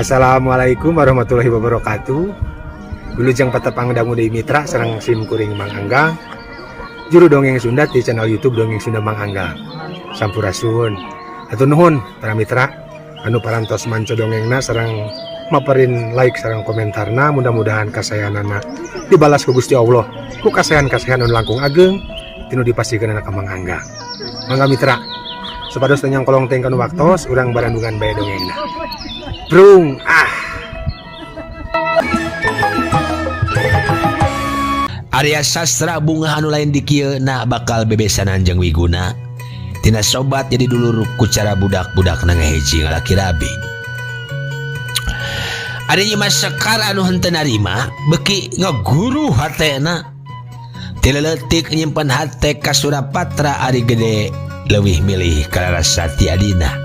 Assalamualaikum warahmatullahi wabarakatuh. Wilujeng patepang dangu deui mitra sareng sim kuring Mang Angga. Juru dongeng Sunda di channel YouTube Dongeng Sunda Mang Angga. Sampurasun. Hatur nuhun para mitra anu parantos manco dongengna sareng maparin like sareng komentarna, mudah-mudahan kasayanana dibalas ku Gusti Allah ku kasayan-kasayan anu langkung ageng tinu dipasikeun ka Mang Angga. Mangga mitra, supados tanyang kolong teng kanu waktos urang barandungan bae dongengna. Brung Arya sastra bunga anu lain di kieu na bakal bebesanan jeung wiguna tina sobat jadi dulur ku cara budak-budak na ngahiji ngalaki rabi. Ari Nyimas Sekar anu henteu narima beki ngaguru hatena ti leutik nyimpen hate ka Surapatra ari gede leuwih milih ka Larasati adina.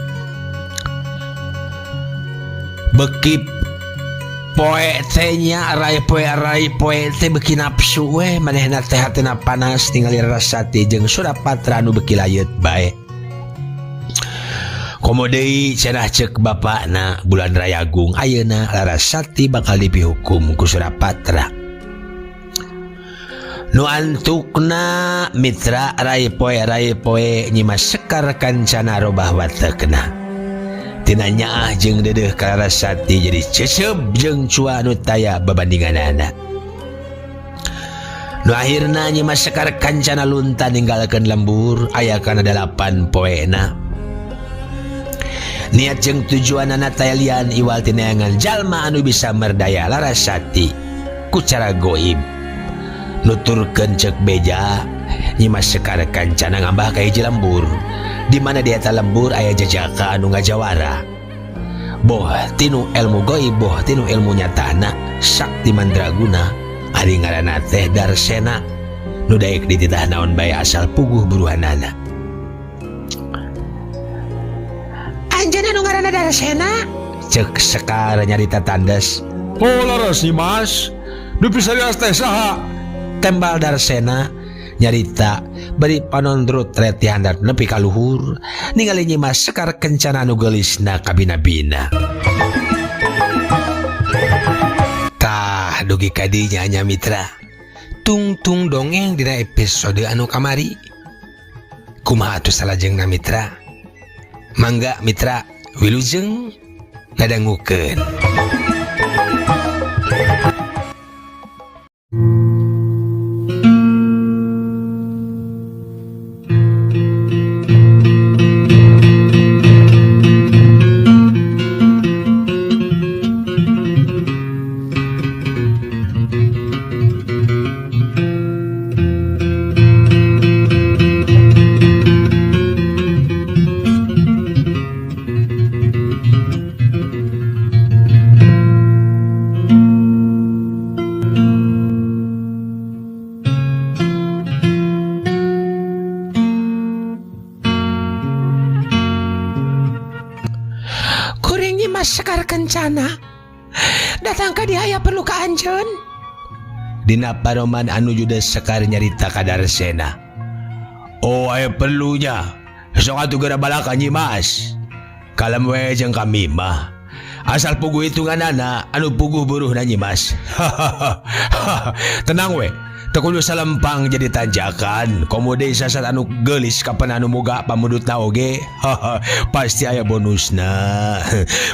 Beki poe teh nya rai poe teh beki nafsu we manehna teh hatena panas ningali Larasati jeung Surapatra anu beki layeut bae. Komo deui cenah ceuk bapakna Bulan Rayagung ayeuna Larasati bakal dipihukum ku Surapatra. Nu antukna mitra rai poe Nyimas Sekar kancana robah watekna. Tina nyaah jeung dedeuh ka Larasati jadi cecep jeung cua anu taya babandinganana. Nu akhirna Nyimas Sekar kancana lunta ninggalkeun lembur aya kana 8 poena. Niat jeung tujuanana taya lian iwal tinayangan jalma anu bisa merdaya Larasati ku cara goib. Nuturkeun ceuk beja Nyimas Sekar kancana ngambah ka hiji lembur di mana di eta lembur aya jajaka anu ngajawara. Boh tinu ilmu goib, boh tinu ilmu nyatana sakti mandraguna ari ngaranna teh Darsena nu daek dititah naon bae asal puguh buruhanana. Anjeunna nu ngaranna Darsena? Ceuk Sekar nyarita tandes. Oh laras Nyimas, dipisarias teh saha? Tembal Darsena nyarita beri panondrut reti handap nepi ka luhur ningali Nyimas Sekar kencana anu geulisna ka bina-bina. Tah dugi kadinya nya mitra. Tungtung dongeng dina episode anu kamari. Kumaha atuh salajengna mitra? Mangga mitra wilujeng ngadangukeun. Nyimas Sekar kencana datang ka dieu aya perlu ka anjeun. Dina paroman anu judes Sekar nyarita ka Darsena. Oh aya perlunya. Sok atuh geura balaka Nyimas. Kalem we jeung kami mah. Asal puguh hitunganana anu puguh buruhna Nyimas. Tenang we. Teu kudu salempang jadi tanjakan. Komo deui sasat anu geulis kapan anu muga pamudutna oge. Pasti aya bonusna.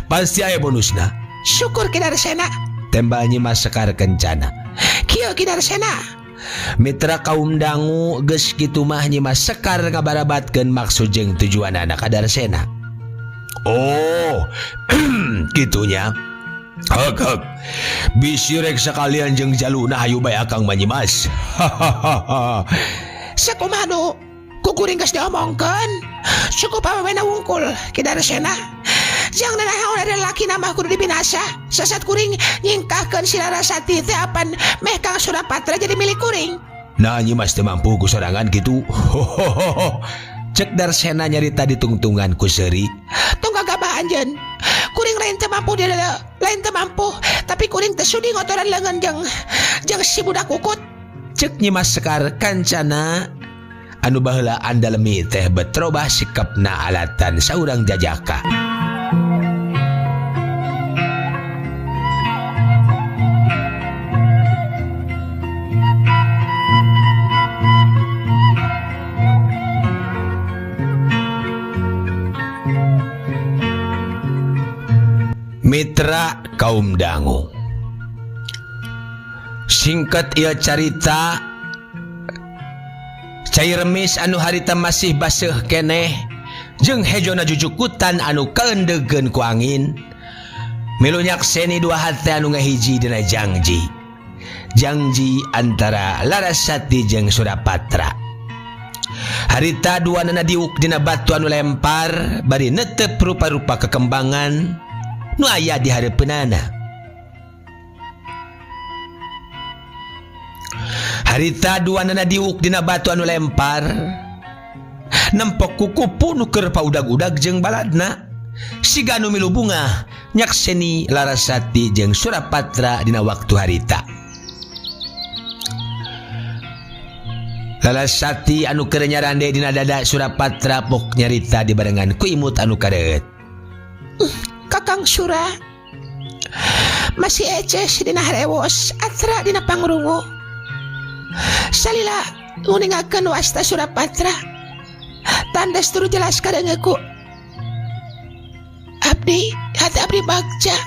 Pasti aya bonusna. Syukur ki Darsena. Tembal Nyimas Sekar kencana. Kieu ki Darsena. Mitra kaum dangu geus kitu mah Nyimas Sekar ngabarabatkeun maksud jeung tujuanana ka Darsena. Oh, kitunya. Hek. Bisi rek sakalian jeung jaluna hayu bae akang mah Nyimas. Sakumaha nu kukuring geus diomongkeun. Cukup awena wungkul ki Darsena. Jang nanaon ada laki nama kudu dibinasa. Sasat kuring nyingkahkeun si Larasati teh apan meh Kang Surapatra jadi milik kuring. Nah Nyimas teu mampu ku sorangan kitu. Cek Darsena nyarita ditungtungan ku seuri. Tong gagabah anjeun. Kuring lain teu mampu lain teu mampu, tapi kuring teu sudi ngotoran leungeun jeung si budak ukut. Cek Nyimas Sekar kancana anu baheula andalemi teh betrobah sikapna alatan saurang jajaka. Mitra kaum dangu, singkat ieu carita cai remis anu harita masih baseuh keneh jeung hejona jujukutan anu kaendegeun ku angin milu nyakseni dua hate anu ngahiji dina janji antara Larasati jeung Surapatra. Harita duanana diuk dina batu anu lempar bari netep rupa-rupa kekembangan nu aya di hareupeunana. Harita duanana diuk dina batu anu lempar nempok kukupu nu keur paudag-udag jeung baladna siga anu milu bunga nyakseni Larasati jeung Surapatra dina waktu harita. Larasati anu keur nyarande dina dada Surapatra pok nyarita dibarengan ku imut anu kareut. Kakang Sura masih eces dina harewos atra dina pangrungu. Salila nguningakeun wasta Surapatra tandas turu jelas kadengeku. Abdi hati abdi bagja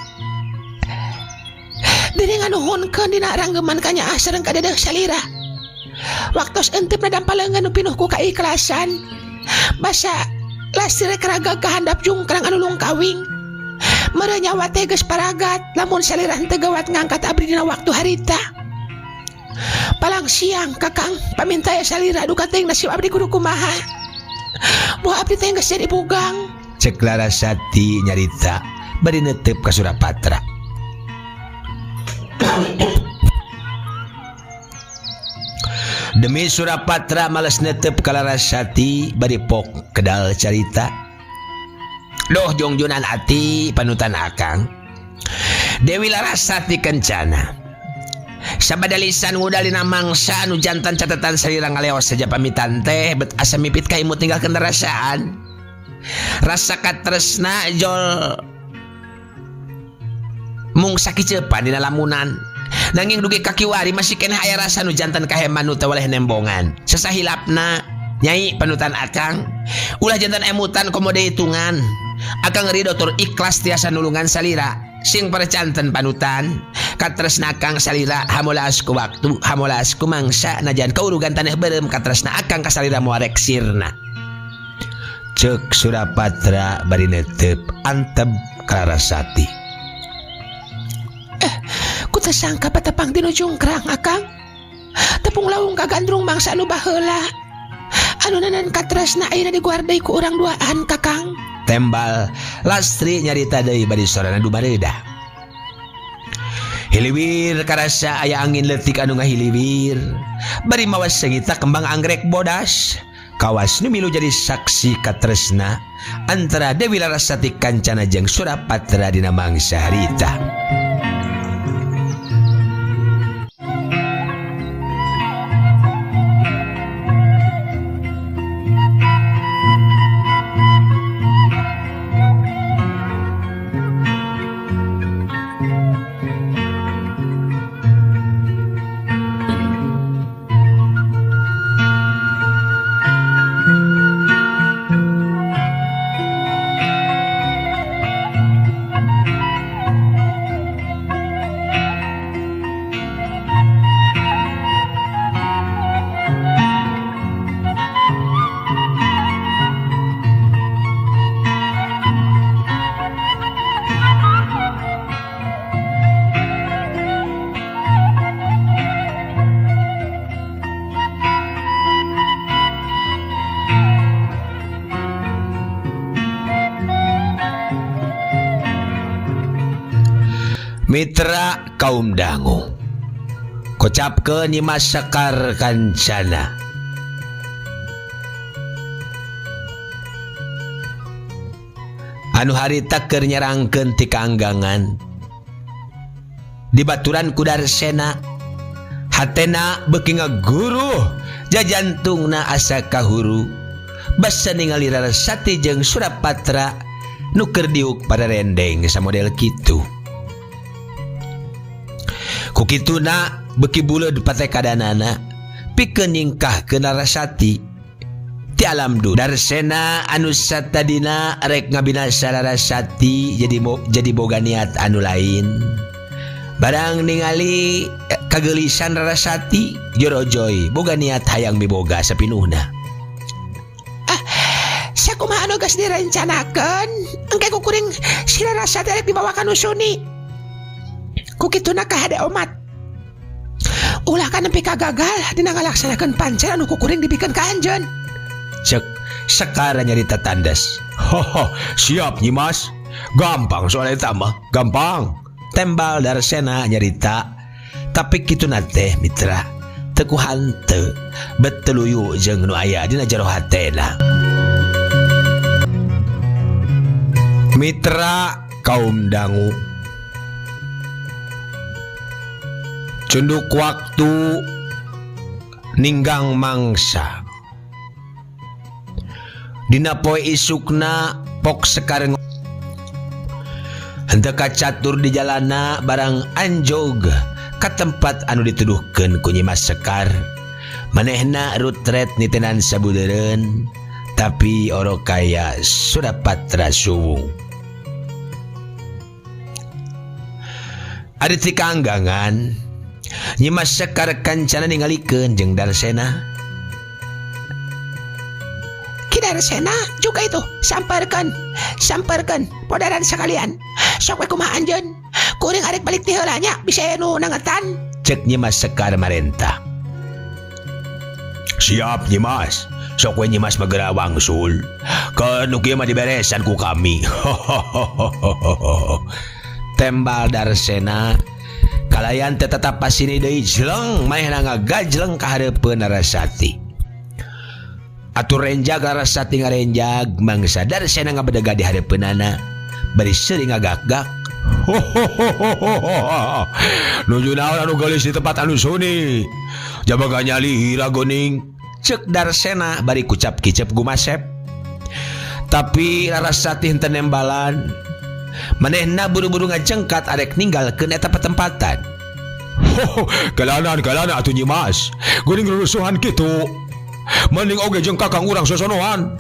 dening nuhunkeun dina ranggeman kanyaah sareng kadedeh salira. Waktos entep na dampalengan nu pinuh ku kaikhlasan basa lasir keraga kahandap jungkrang anu lungkawing mere nyawa teh geus paragat lamun salira henteu gawat ngangkat abdi dina waktu harita. Palang siang kakang paminta ya salira duka teh nasib abdi kudu kumaha moal abdi teh geus jadi bugang. Cek Larasati nyarita bari netep ka Surapatra. Demi Surapatra males netep ka Larasati bari pok kedal carita. Doh jongjonan ati panutan akang Dewi Larasati kencana sabada lisan ngudalina mangsa anu jantan catatan salira ngaleos saja pamitan teh bet asa mipit ka imut tinggalkeun rasaan rasa katresna jol mung sakicepan dina lamunan nanging dugi kaki wari masih keneh aya rasa nu jantan kaheman nu teu waleh nembongan sasahilapna nyai panutan akang ulah jantan emutan komode hitungan akang ridho tur ikhlas tiasa nulungan salira sing percanten panutan katresna akang salira hamolas ku waktu hamolas ku mangsa najan kaurugan taneh beureum katresna akang ka salira moal rek sirna. Cek Surapatra bari netep antep ka Larasati. Ku teu sangka patepang dina jungkrang akang tepung lawung kagandrung mangsa anu baheula anu nanan katresna ayeuna diguardai ku urang duaan kakang. Tembal Lastri nyarita deui bari sorana dumareuda. Hiliwir karasa aya angin leutik anu ngahiliwir bari mawas seungita kembang anggrek bodas kawas nu milu jadi saksi katresna antara Dewi Larasati kancana jeung Surapatra dina mangsa harita. Mitra kaum dangu, kocapkeun Nyimas Sekar Kancana. Anu harita keur nyerangkeun ti kaanggangan. Dibaturan ku Darsena, hatena beuki ngaguruh, jajantungna asa kahuru. Basa ningali Larasati jeung Surapatra nu keur diuk pada rendeng samodel kitu. Kukituna beki buleud pate kadanana pikeun ningkahkeun Larasati ti ti alam du Darsena anu satadina rek ngabinasa Larasati jadi boga niat anu lain. Barang ningali kagelisan Larasati Jorojoy boga niat hayang miboga sapinuhna. Sakumaha anu geus direncanakeun engke kukuring si Larasati rek dibawa ka Nusuni. Ku kituna kahade omat. Ulah kan nepi ka gagal dina ngalaksanakeun pancen anu kukuring dibikeun ka anjeun. Cek Sekar nyarita tandas. Haha, siap Nyimas. Gampang soal eta mah, gampang. Tembal Darsena nyarita. Tapi kitu nate mitra teu hanteu beteluyu jeung nu aya dina jero hatena. Mitra kaum dangu, cunduk waktu ninggang mangsa. Dina poe isukna pok Sekar henteu kacatur di jalana barang anjog ka tempat anu dituduhkeun ku Nyimas Sekar. Manehna rutret nitenan sabudeureun tapi oro kaya Surapatra suwung. Ari ti kaanggangan Nyimas Sekar kancana ningalikeun jeung Darsena. Ki Darsena juga itu samperkeun podaran sekalian. Sok we kumaha anjeun? Kuring arek balik ti heula nya bisa anu nangetan. Cek Nyimas Sekar marenta. Siap Nyimas. Sok we Nyimas magera wangsul. Keun kieu mah diberesan ku kami. Tembal Darsena kalayan teu tetap pasini deui jeleng manehna ngagajleng ka hareupeun Larasati. Atur renjag Larasati ngarenjag mangsa Darsena ngabedega di hareupeunana bari seuring ngagak-gak. Nuju naon anu gelis di tempat anu suni. Jabaga nyali hira goning. Cek Darsena bari kucap kicep gumasep. Tapi Larasati henteu nembalan. Manehna buru-buru ngajengkat arek ninggalkeun eta patempatan. Kalanan atuh Nyimas. Geuning rurusuhan kitu. Mending oge jeung kakang urang sosonohan.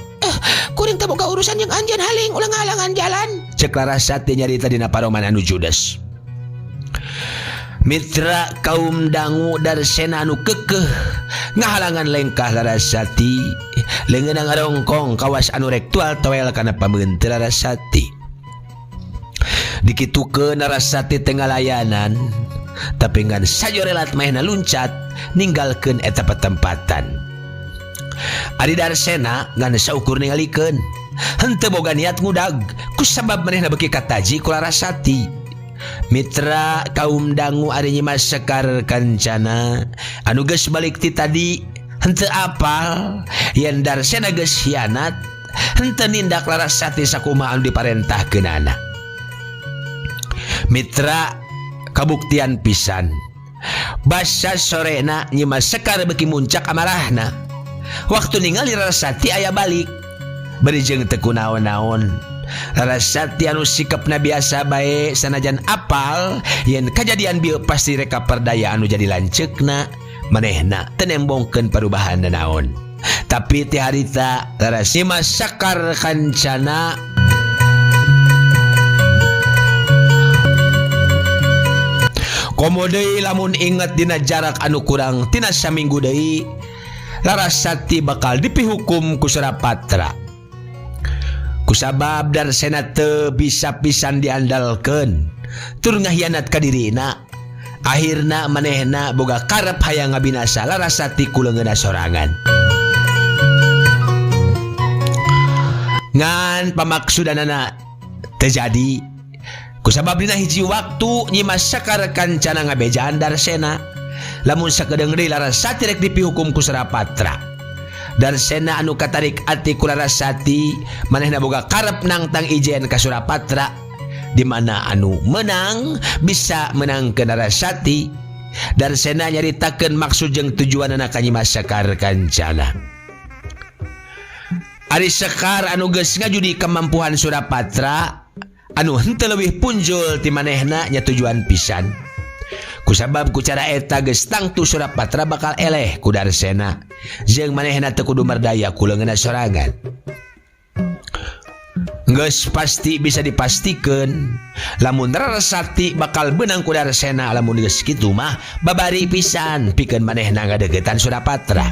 Kuring teu boga urusan jeung anjeun haling ulah ngahalangan jalan. Cek Larasati nyarita dina paroman anu judes. Mitra kaum dangu Darsena anu keukeuh ngahalangan lengkah Larasati leungeunna ngarongkong kawas anu rek tual toel kana pameunteun Larasati. Dikitukeun Larasati teu ngalayanan tapi ngan sajorelat mahena luncat ninggalkeun eta patempatan. Ari Darsena ngan saukur ningalikeun henteu boga niat ngudag kusabab manehna beuki kataji ku Larasati. Mitra kaum dangu ari Nyimas Sekar kancana anu geus balik ti tadi henteu apal yen Darsena geus hianat henteu nindak Larasati sakumaha anu diparentahkeunana. Mitra kabuktian pisan basa sorena Nyimas Sekar beuki muncak amarahna. Waktu ningali Larasati aya balik bari jeung teu kunaon-naon. Larasati anu sikepna biasa bae sanajan apal yen kajadian bieu pasti reka perdaya anu jadi lanceukna manehna teu nembongkeun parubahan naon. Tapi ti harita Nyimas Sekar kancana komo deui lamun inget dina jarak anu kurang tina saminggu deui Larasati bakal dipihukum ku Surapatra. Kusabab Darsena teu bisa pisan diandalkeun tur ngahianat ka dirina. Akhirna manehna boga karep hayang ngabinasa Larasati ku leungeunna sorangan. Ngan pamaksudanana teu jadi. Kusabab dina hiji waktu Nyimas Sekar kancana ngabejaan Darsena lamun sakedeung deui Larasati rek dipihukum ku Surapatra. Darsena anu katarik ati ku Larasati manehna boga karep nangtang ijen ka Surapatra di mana anu menang bisa menangkeun Larasati. Darsena nyaritakeun maksud jeung tujuanna ka Nyimas Sekar kancana. Ari Sekar anu geus ngajudi kemampuan Surapatra anu henteu leuwih punjul ti manehna nya tujuan pisan. Kusabab ku cara eta geus tangtu Surapatra bakal eleh ku Darsena jeung manehna teu kudu mardaya ku leungeunna sorangan. Geus pasti bisa dipastikeun lamun Rarasati bakal beunang ku Darsena. Lamun geus kitu mah babari pisan pikeun manehna ngadeukeutan Surapatra.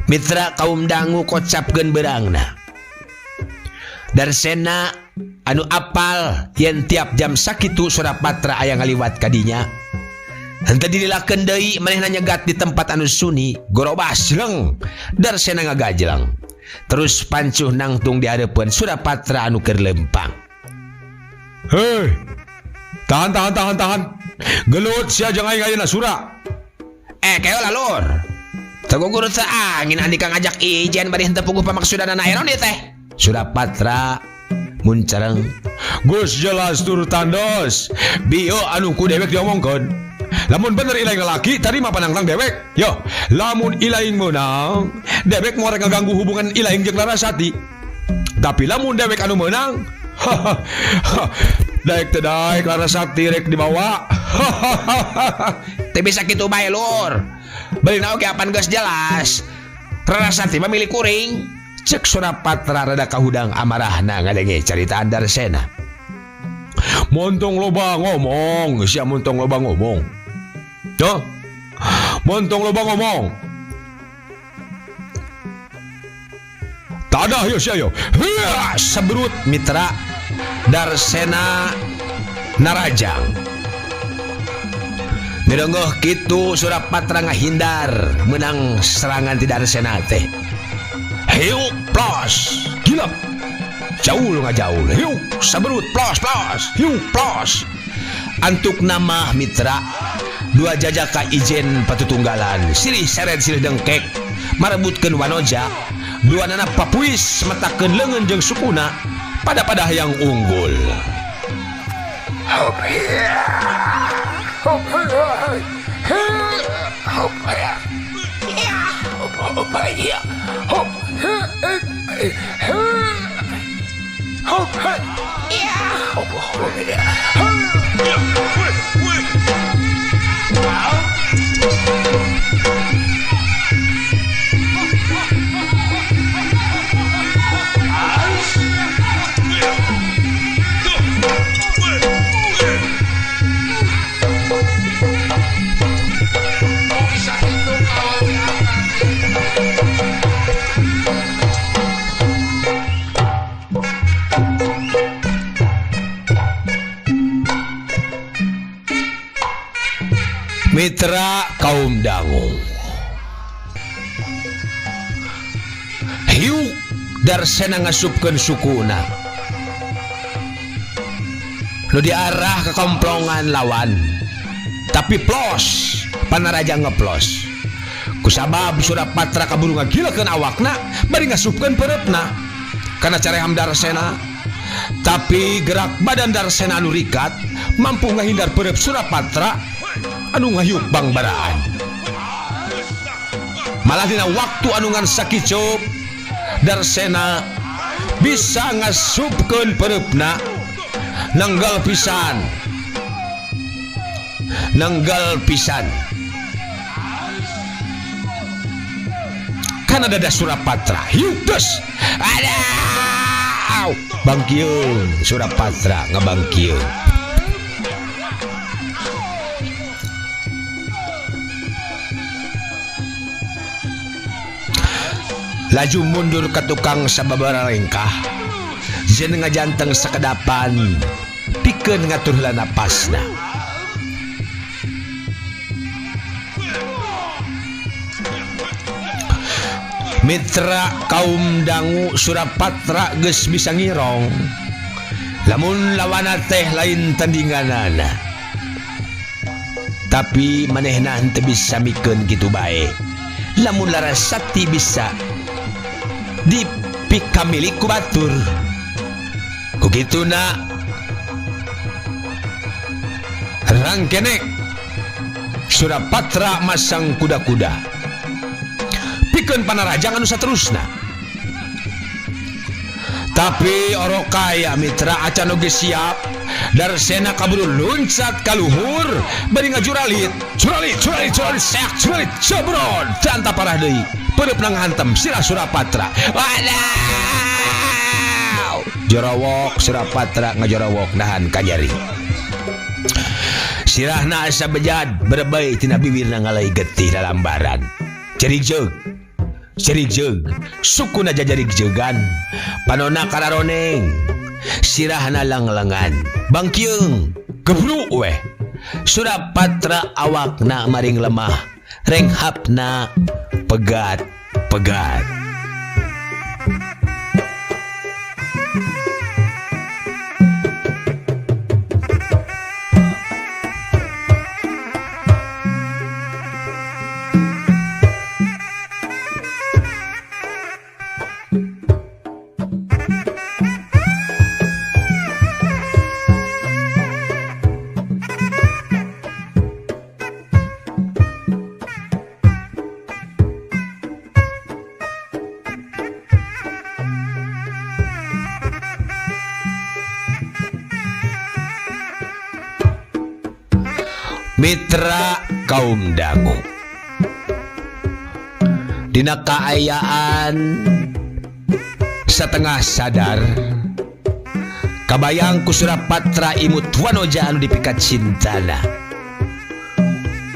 Mitra kaum dangu kocapkeun beurangna. Darsena anu apal yen tiap jam sakitu Surapatra aya ngaliwat kadinya. Henteu dililakeun deui manehna nyegat di tempat anu sunyi, gorobas leng. Darsena ngagajlang. Terus pancuh nangtung di hareupeun Surapatra anu keur lempang. Hei, tahan. Gelut sia jeung aing ayeuna Sura. Keo lah lur. Tegugur teu angin andi kang ngajak ijen bari henteu puguh pamaksudan naon ieu teh. Surapatra muncareng. Gus jelas tur tandos. Bio anu ku dewek diomongkeun. Lamun bener ilaing lalaki tadi mah panangtang dewek. Yo, lamun ilaing meunang, dewek mau rek ngaganggu hubungan ilaing jeung Larasati. Tapi lamun dewek anu meunang, daek teh daek Larasati rek dibawa. Teu bisa kitu bae lur. Beulina oge apan geus jelas. Rarasati mah milik kuring. Cek Surapatra rada kahudang amarahna ngadenge caritaan Darsena. Montong loba ngomong, sia montong loba ngomong. Yo, montong loba ngomong. Tadah yo sia yo. Seberut mitra Darsena narajang. Mirenggoh kitu Surapatra ngahindar menang serangan ti Darsena teh. Hiu plos, Gila. jauh lu ngajauh. Hiu saberut plos. Hiu plos. Antuk nama mitra dua jajaka ijen patutunggalan silih seret silih dengkek marebutkeun wanoja. Dua nana papuis semetakeun leungeun jeung sukuna pada hayang unggul. Mitra kaum dangu, hiu Darsena ngasupkeun sukuna nu diarah ke komplongan lawan, tapi plos panaraja ngeplos. Kusabab Surapatra kaburu ngagilakeun awakna bari ngasupkeun pereupna kana careham Darsena. Tapi gerak badan Darsena anu rikat mampu ngahindar pereup Surapatra anu ngayuk bangbaraan. Malah dina waktu anu ngan sakicup Darsena bisa ngasupkeun pereupna nanggal pisan kana dada Surapatra. Hiudes ada bangkieun Surapatra ngabangkieun. Laju mundur ke tukang sababara lengkah, jeung ngajanteng sakedapan pikeun ngatur heula napasna. Mitra kaum dangu Surapatra geus bisa ngirong lamun lawana teh lain tandinganana. Tapi manehna henteu bisa mikeun kitu bae. Lamun Larasati bisa dipikamilik ku batur, kugituna rangkenek Surapatra masang kuda-kuda pikeun panarajang anu saterusna. Tapi orokaya mitra acan oge siap Darsena kaburu luncat ka luhur bari ngajuralit. Curalit seak curalit cebrod tanta parah deui. Peureupna nghantam sirah Surapatra. Wadaw! Jorawok Surapatra ngajorawok nahan kanyari. Sirahna asa bejad berebay tina bibirna ngalai getih lalambaran. Cerig jeug sukuna jajarig jeugan panona kararoneng sirahna langlengan bangkiung gebru weh Surapatra awakna maring lemah renghapna pegat Mitra kaum dangu dina kaayaan setengah sadar kabayang ku Surapatra imut wanoja anu dipikat cintana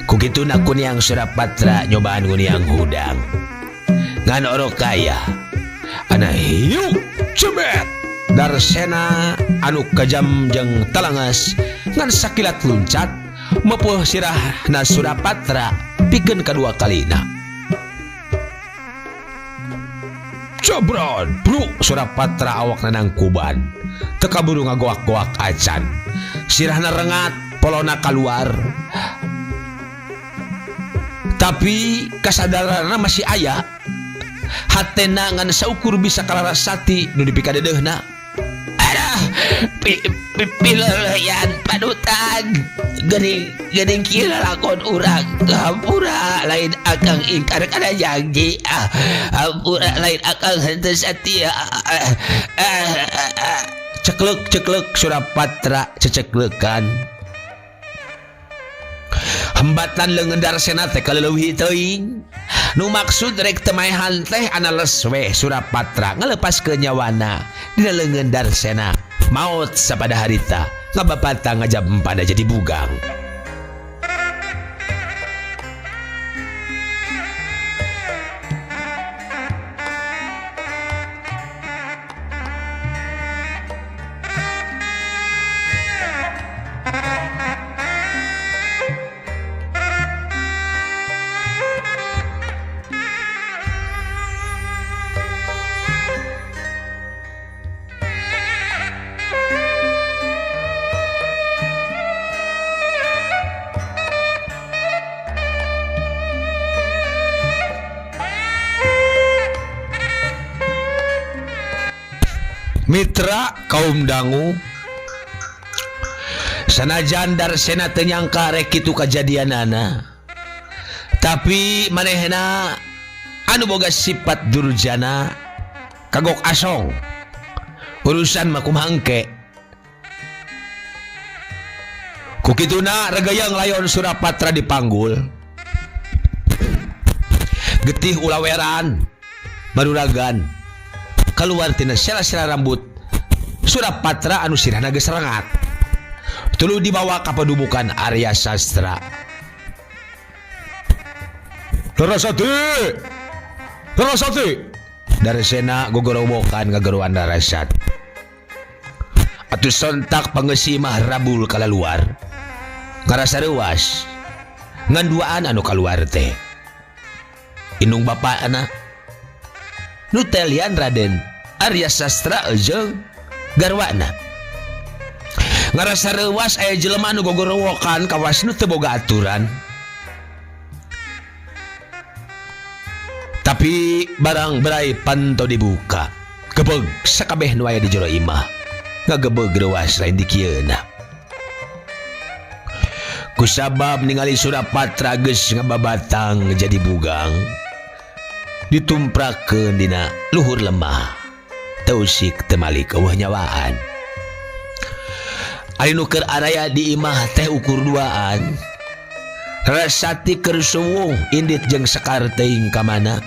kukituna kuniang Surapatra nyobaan kuniang hudang ngan oro kaya ana hiu cebet Darsena anu kajam jeung talangas ngan sakilat luncat mepuh sirahna Surapatra pikeun kadua kalina. Cobrod, bro, Surapatra awakna nangkuban. Teu kaburu ngagoak-goak acan. Sirahna rengat, polona kaluar. Tapi kasadaranna masih aya. Hatena ngan saukur bisa kalarasati nu dipikadedeuna. Pilelayan panutan geuning kieu lakon urang hampura lain akang ingkar kana janji hampura lain akang henteu satia ceklek Surapatra cecekleukan hembatan leungeun Darsena teh kaleuwih teuing nu maksud rek teu maehan teh anales we Surapatra ngalepaskeun nyawana dina leungeun Darsena maut sapada harita ngabapata ngajab pada jadi bugang. Mitra kaum dangu sanajan Darsena teu nyangka rek kitu kajadianana tapi manehna anu boga sifat durjana kagok asong urusan mah kumaha engke kukituna regayang layon Surapatra dipanggul getih ulaweran maruragan keluar tina sela-sela rambut Surapatra anu sirahna geus rengat tuluy dibawa ka padubukan Arya Sastra. Larasati Darsena gogorowokan ngageruan Larasat atuh sontak pangeusih mah rabul kalaluar ngarasa reuas ngan duaan anu kaluar teh indung bapana nu teh lian Raden Arya Sastra jeung garwana ngarasa reuas aya jelema anu gogorowokan kawas nu teu boga aturan tapi barang berai panto dibuka gebeg sakabeh nu aya di jero imah ngagebeg reuas lain di kieuna kusabab ningali Surapatra geus ngababatang jadi bugang ditumprakeun dina luhur lemah tausik temalik eueuh nyawaan ari nu keur araya di imah teh ukur duaan. Rasati keur suwung indit jeung Sekar teuing ka mana.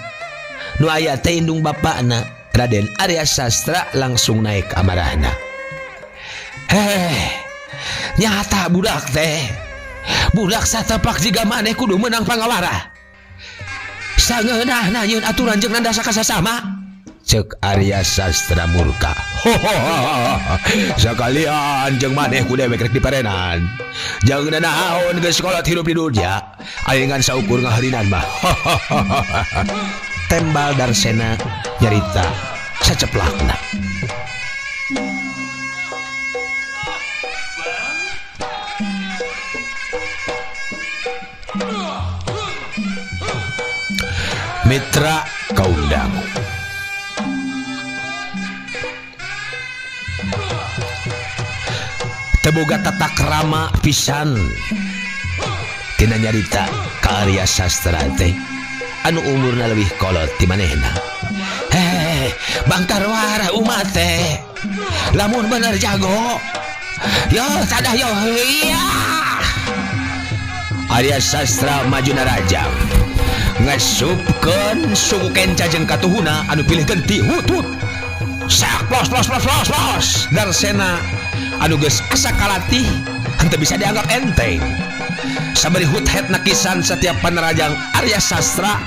Nu aya teh indung bapakna Raden Arya Sastra langsung naik amarahna. Nyata budak teh. Budak satepak jiga maneh kudu menang pangawara. Sangeunahna nyieun aturan jeung nanda sakasasama. Cek Arya Sastra murka. Sakalian jeung maneh ku dewek rek diparenan. Jeung nanaon geus kolot hirup di dunya. Ayeungan saukur ngaharinan mah. Tembal Darsena nyarita saceplakna. Mitra kaundang. Teboga tata krama pisan tina nyarita ka Arya Sastra teh anu umurna leuwih kolot ti manehna. Bangkar wara umat teh lamun bener jago yo tadah yo iya. Arya Sastra maju narajang ngasupkeun suku kenca jeung katuhuna anu pilih genti hut sak plos Darsena anu geus asa kalatih henteu bisa dianggap enteng. Sabari hut het nakisan setiap panerajang Arya Sastra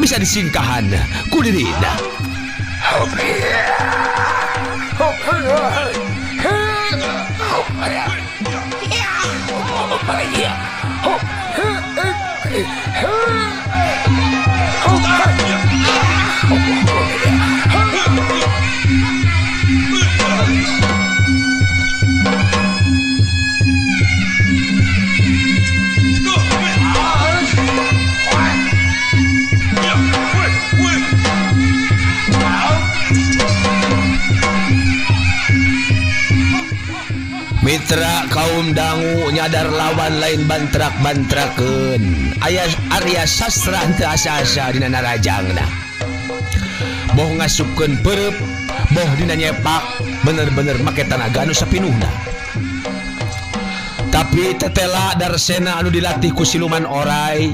bisa disingkahan ku dirina. Mitra kaum dangu nyadar lawan lain bantrak-bantrakeun. Arya Sastra teu asa-asa dina narajangna. Boh ngasupkeun pereup, boh dina nyepak, bener-bener make tanaga anu sapinuhna. Tapi tetela Darsena anu dilatih ku siluman oray,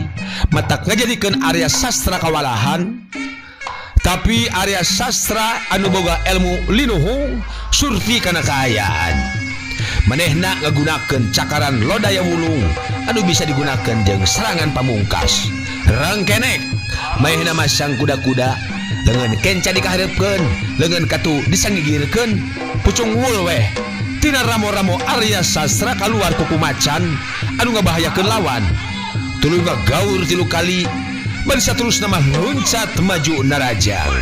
matak ngajadikeun Arya Sastra kawalahan. Tapi Arya Sastra anu boga ilmu linuhung surti kana kaayaan. Manehna ngagunakeun cakaran lodaya wulung anu bisa digunakeun jeung serangan pamungkas. Rangkenek manehna masang kuda-kuda, leungeun kenca dikaharepkeun, leungeun katu disanggigirkeun, pucung wul weh. Tina ramo-ramo Arya Sastra kaluar kuku macan anu ngabahayakeun lawan. Tuluy ngagaur 3 kali, bari saterusna mah loncat maju narajang.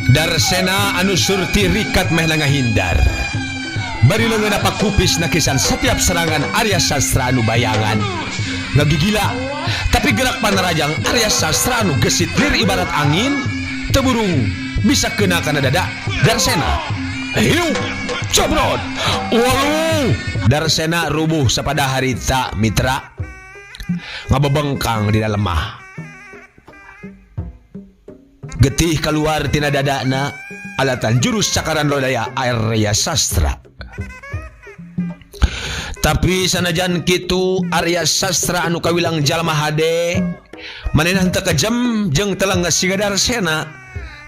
Darsena anu surti rikat meh ngahindar. Bari leungeun apa kupis nakisan setiap serangan Arya Sastra anu bayangan. Ngagigila, tapi gerak panerajang Arya Sastra anu gesit lir ibarat angin, teburung bisa kena kana dada Darsena. Hiu, cobrot. Waluh, Darsena rubuh sapada harita mitra. Ngabebengkang di dalam lemah. Getih keluar tina dadana alatan jurus cakaran lodaya Arya Sastra. Tapi sanajan kitu Arya Sastra anu kawilang jalma hade manehna teu kejem jeung telang ngasiga Darsena.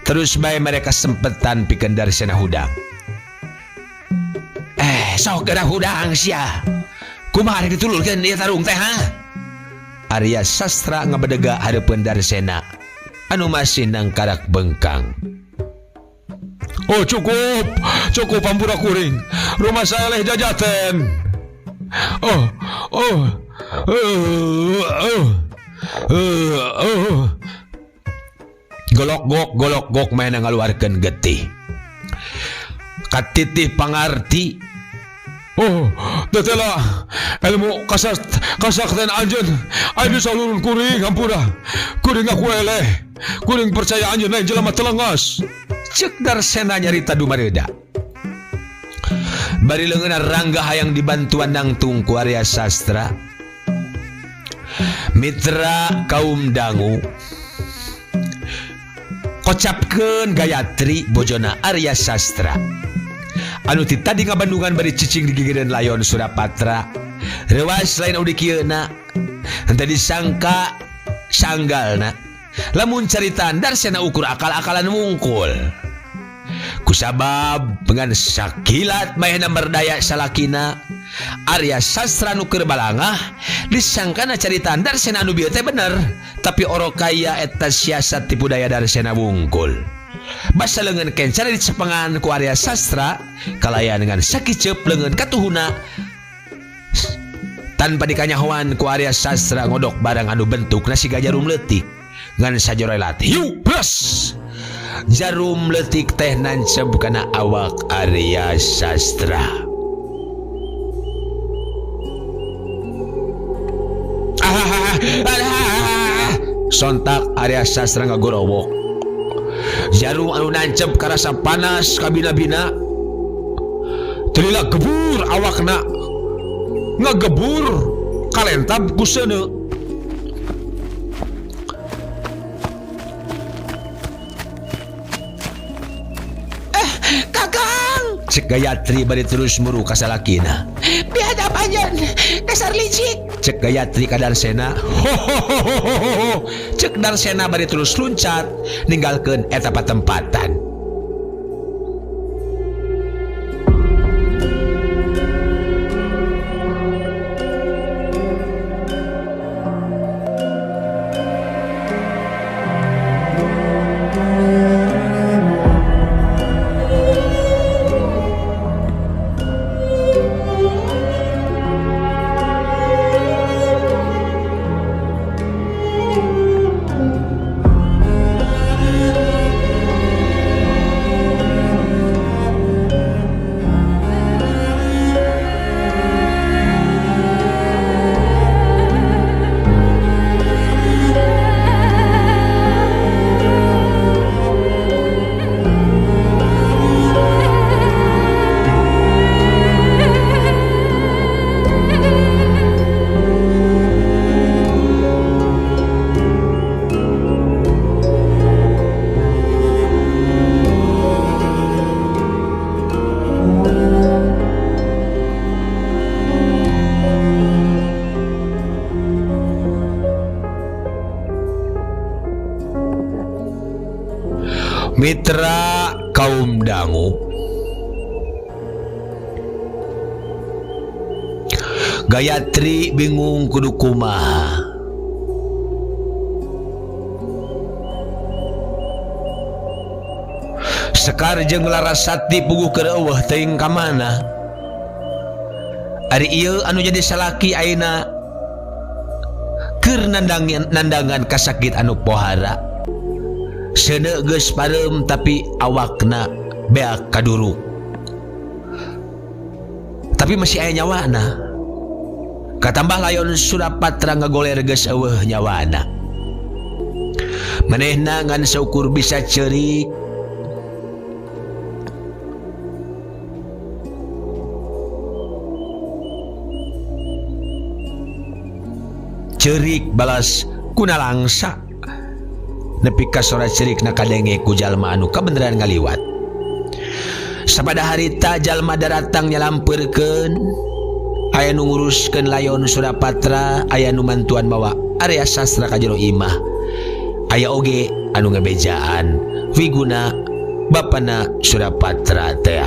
Terus bae mereka sempetan pikeun Darsena hudang. Sok geura hudang sia. Kumaha ditululkeun ieu tarung teh ha? Arya Sastra ngabedega hareupeun Darsena anu masih nang karak bengkang. Oh cukup ampura kuring, rumah saya leh jajaten. Golok-gok main ngaluarkeun getih. Katitih pangarti. Tetela ilmu kasakten anjeun aya di salurun kuring hampura. Kuring aku eleh. Kuring percaya anjeun lain jelema telengas. Cek Darsena nyarita dumareda. Bari leungeun Rangga hayang dibantuan nang tungku Arya Sastra. Mitra kaum dangu kocapkeun Gayatri bojona Arya Sastra. Anu ti tadi ngabandungan bari cicing di gigireun layon Surapatra. Rewas lain udi kieuna. Henteu disangka sanggalna. Lamun caritaan Darsena ukur akal-akalan mungkul. Kusabab dengan sakilat mayana berdaya salakina Arya Sastra nu keur balangah disangkana caritaan Darsena anu bieu teh bener, tapi orokaya eta siasat tipu daya Darsena wungkul. Basa leungeun kencara dicepengan ku Arya Sastra kalayan dengan sakiceup leungeun katuhuna tanpa dikanyahoan ku Arya Sastra ngodok barang anu bentukna siga jarum leutik ngan sajorelat hiu plus jarum leutik teh nancep kana awak Arya Sastra. Sontak Arya Sastra ngagorowok. Jarum anu nancep karasa panas kabina-bina. Telila gebur awakna. Ngagebur kalentab ku seuneu. Kakang, Cek Gayatri bari terus muru ka salakina. biadab anjeun, dasar licik. Cek Gayatri ka Darsena. Cek Darsena bari terus luncat ninggalkeun eta patempatan. Mitra kaum dangu, Gayatri bingung kudu kumaha. Sekar jeung Larasati puguh keur eueuh teuing ka mana. Ari ieu anu jadi salaki ayeuna keur nandangan kasakit anu pohara. Seuneu geus pareum tapi awakna beak kaduruk. Tapi masih aya nyawana. Katambah layon Surapatra ngagoler geus eueuh nyawana. Manehna ngan saukur bisa ceurik. Ceurik balas kuna langsa. Nepi ka sora cerikna kadenge ku jalma anu kabeneran ngaliwat. Sabada harita jalma daratang nyalampeurkeun, aya nu nguruskeun layon Surapatra, aya nu mantuan mawa Arya Sastra ka jero imah. Aya oge anu ngabejaan Wiguna bapana Surapatra teh.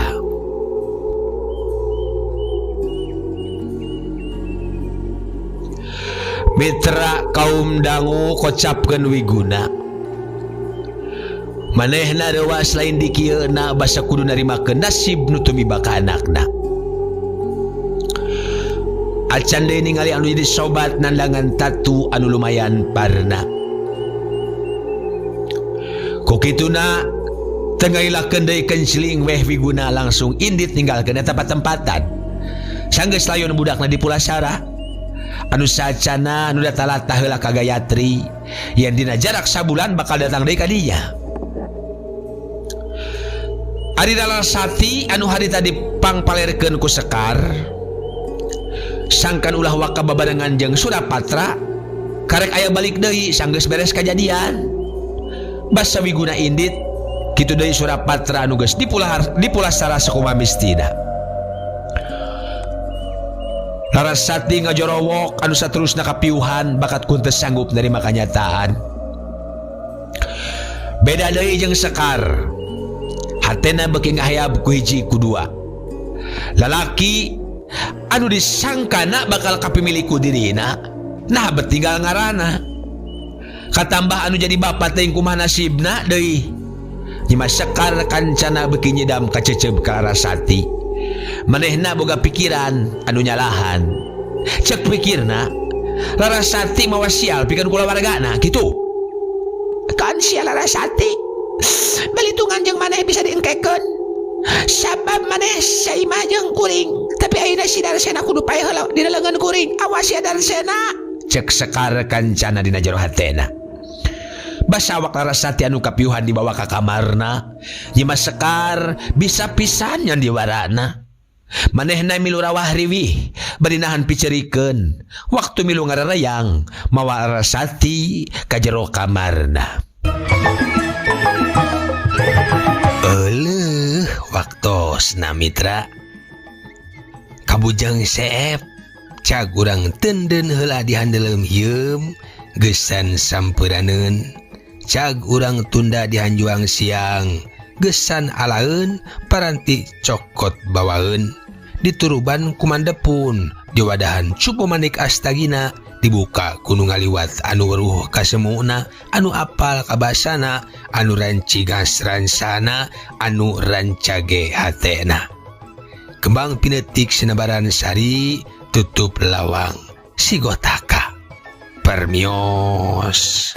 Mitra kaum dangu kocapkeun Wiguna. Manehna rewas lain di kieuna basa kudu narimakeun nasib nu tumiba ka anakna. Acan deui ningali anu jadi sobat nandangan tatu anu lumayan parna. Ku kituna teu ngailakeun deui kenceling weh Wiguna langsung indit ninggalkeun eta patempatan. Sanggeus layon budakna di Pulasara anu sacana anu data-lata heula ka Gayatri yang dina jarak sabulan bakal datang deui ka dinya. Ari Larasati anu harita dipangpalerkeun ku Sekar sangkan ulah waka babarengan jeung Surapatra karek aya balik deui sanggeus beres kajadian. Basa wiguna indit kitu deui Surapatra anu geus di Pulasara sakumaha mistina. Larasati ngajorowok anu saterusna kapiuhan bakat kuntes sanggup nerima kanyataan. Beda deui jeung Sekar. Hatena beuki ngahayap ku hiji ku dua. Lalaki anu disangkana bakal kapimilih ku dirina nah betinggal ngarana. Katambah anu jadi bapa teh kumaha nasibna deui. Nyimas Sekar kancana beuki nyedam ka ceceub ka Larasati. Manehna boga pikiran anu nyalahan. Cek pikirna Larasati mawa sial pikeun kulawargana kitu. Kan sial Larasati balitungan jeung maneh bisa diengkekeun sabab maneh saimah jeung kuring tapi ayeuna si Darsena kudu paeh heula dina leungeun kuring. Awas ya Darsena, cek Sekar kancana dina jero hatena. Basa awak Larasati anu kapiuhan dibawa ka kamarna. Nyimas Sekar bisa pisan nyan diwarana. Manehna milu rawah riwih bari nahan picerikeun waktu milu ngararayang mawa Larasati ka jero kamarna. Waktosna mitra kabujang seep cag urang tenden heula di handeleum hieum gesan sampuraneun cag urang tunda di hanjuang siang gesan alaeun paranti cokot bawaeun dituruban kumandepun di wadahan cupu manik astagina dibuka kudu ngaliwat anu weruh ka semuna anu apal ka basana anu rancigas ransana anu rancage hatena. Kembang pinetik sinebaran sari tutup lawang sigotaka permios.